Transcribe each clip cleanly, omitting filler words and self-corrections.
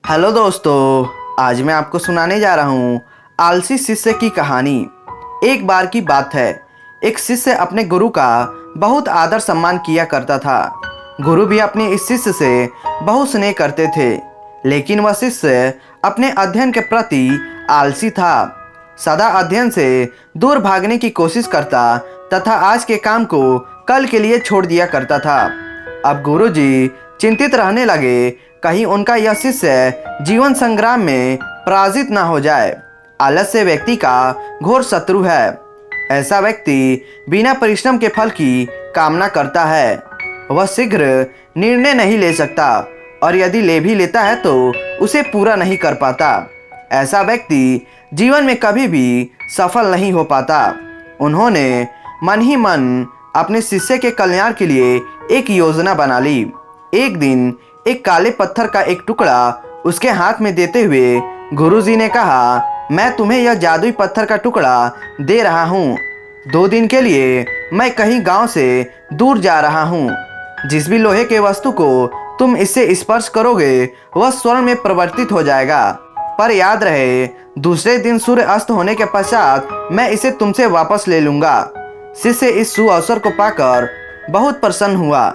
Hello दोस्तों, आज मैं आपको सुनाने जा रहा हूँ आलसी शिष्य की कहानी। एक बार की बात है, एक शिष्य अपने गुरु का बहुत आदर सम्मान किया करता था। गुरु भी अपने इस शिष्य से बहुत स्नेह करते थे, लेकिन वह शिष्य अपने अध्ययन के प्रति आलसी था। सदा अध्ययन से दूर भागने की कोशिश करता तथा आज के काम को कल के लिए छोड़ दिया करता था। अब गुरुजी चिंतित रहने लगे, कहीं उनका यह शिष्य जीवन संग्राम में पराजित न हो जाए। आलस्य व्यक्ति का घोर शत्रु है। ऐसा व्यक्ति बिना परिश्रम के फल की कामना करता है। वह शीघ्र निर्णय नहीं ले सकता और यदि ले भी लेता है तो उसे पूरा नहीं कर पाता। ऐसा व्यक्ति जीवन में कभी भी सफल नहीं हो पाता। उन्होंने मन ही मन अपने शिष्य के कल्याण के लिए एक योजना बना ली। एक दिन एक काले पत्थर का एक टुकड़ा उसके हाथ में देते हुए गुरुजी ने कहा, मैं तुम्हें यह जादुई पत्थर का टुकड़ा दे रहा हूँ। 2 दिन के लिए मैं कहीं गांव से दूर जा रहा हूँ। जिस भी लोहे के वस्तु को तुम इससे स्पर्श करोगे वह स्वर्ण में परिवर्तित हो जाएगा। पर याद रहे, दूसरे दिन सूर्य अस्त होने के पश्चात मैं इसे तुमसे वापस ले लूंगा। शिष्य इस सुअवसर को पाकर बहुत प्रसन्न हुआ,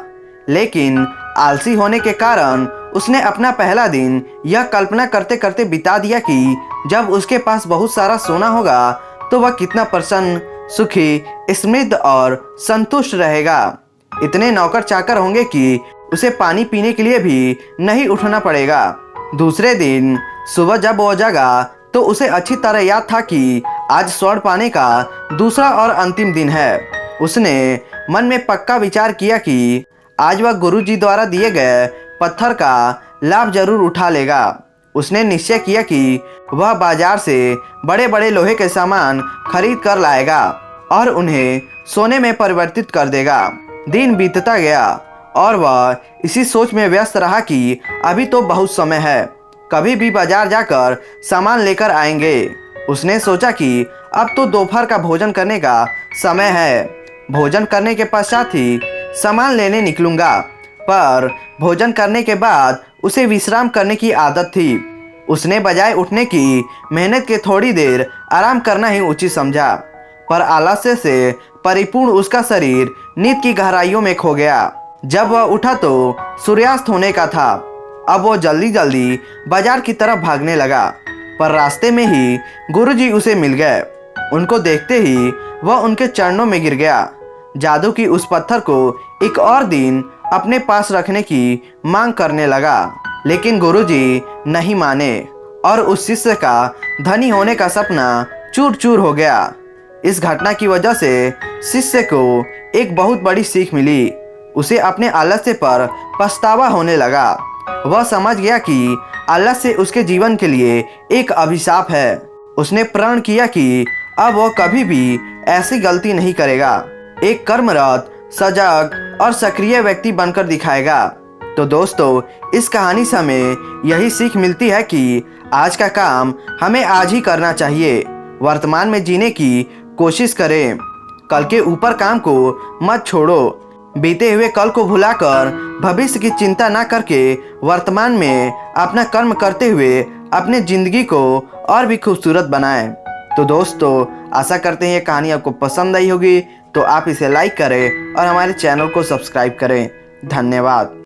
लेकिन आलसी होने के कारण उसने अपना पहला दिन यह कल्पना करते करते बिता दिया कि जब उसके पास बहुत सारा सोना होगा तो वह कितना प्रसन्न, सुखी, समृद्ध और संतुष्ट रहेगा। इतने नौकर चाकर होंगे कि उसे पानी पीने के लिए भी नहीं उठना पड़ेगा। दूसरे दिन सुबह जब वो जागा तो उसे अच्छी तरह याद था कि आज स्वर्ण पाने का दूसरा और अंतिम दिन है। उसने मन में पक्का विचार किया कि आज वह गुरुजी द्वारा दिए गए पत्थर का लाभ जरूर उठा लेगा। उसने निश्चय किया कि वह बाजार से बड़े बड़े लोहे के सामान खरीद कर लाएगा और उन्हें सोने में परिवर्तित कर देगा। दिन बीतता गया और वह इसी सोच में व्यस्त रहा कि अभी तो बहुत समय है, कभी भी बाजार जाकर सामान लेकर आएंगे। उसने सोचा कि अब तो दोपहर का भोजन करने का समय है, भोजन करने के पश्चात ही सामान लेने निकलूंगा। पर भोजन करने के बाद उसे विश्राम करने की आदत थी। उसने बजाय उठने की मेहनत के थोड़ी देर आराम करना ही उचित समझा, पर आलस्य से परिपूर्ण उसका शरीर नींद की गहराइयों में खो गया। जब वह उठा तो सूर्यास्त होने का था। अब वो जल्दी जल्दी बाजार की तरफ भागने लगा, पर रास्ते में ही गुरुजी उसे मिल गए। उनको देखते ही वह उनके चरणों में गिर गया। जादू की उस पत्थर को एक और दिन अपने पास रखने की मांग करने लगा, लेकिन गुरुजी नहीं माने और उस शिष्य का धनी होने का सपना चूर चूर हो गया। इस घटना की वजह से शिष्य को एक बहुत बड़ी सीख मिली। उसे अपने आलस्य पर पछतावा होने लगा। वह समझ गया कि आलस्य उसके जीवन के लिए एक अभिशाप है। उसने प्रण किया कि अब वह कभी भी ऐसी गलती नहीं करेगा, एक कर्मरत, सजग और सक्रिय व्यक्ति बनकर दिखाएगा। तो दोस्तों, इस कहानी से हमें यही सीख मिलती है कि आज का काम हमें आज ही करना चाहिए। वर्तमान में जीने की कोशिश करें, कल के ऊपर काम को मत छोड़ो। बीते हुए कल को भुलाकर भविष्य की चिंता ना करके वर्तमान में अपना कर्म करते हुए अपने जिंदगी को और भी खूबसूरत बनाएं। तो दोस्तों, आशा करते हैं ये कहानी आपको पसंद आई होगी, तो आप इसे लाइक करें और हमारे चैनल को सब्सक्राइब करें। धन्यवाद।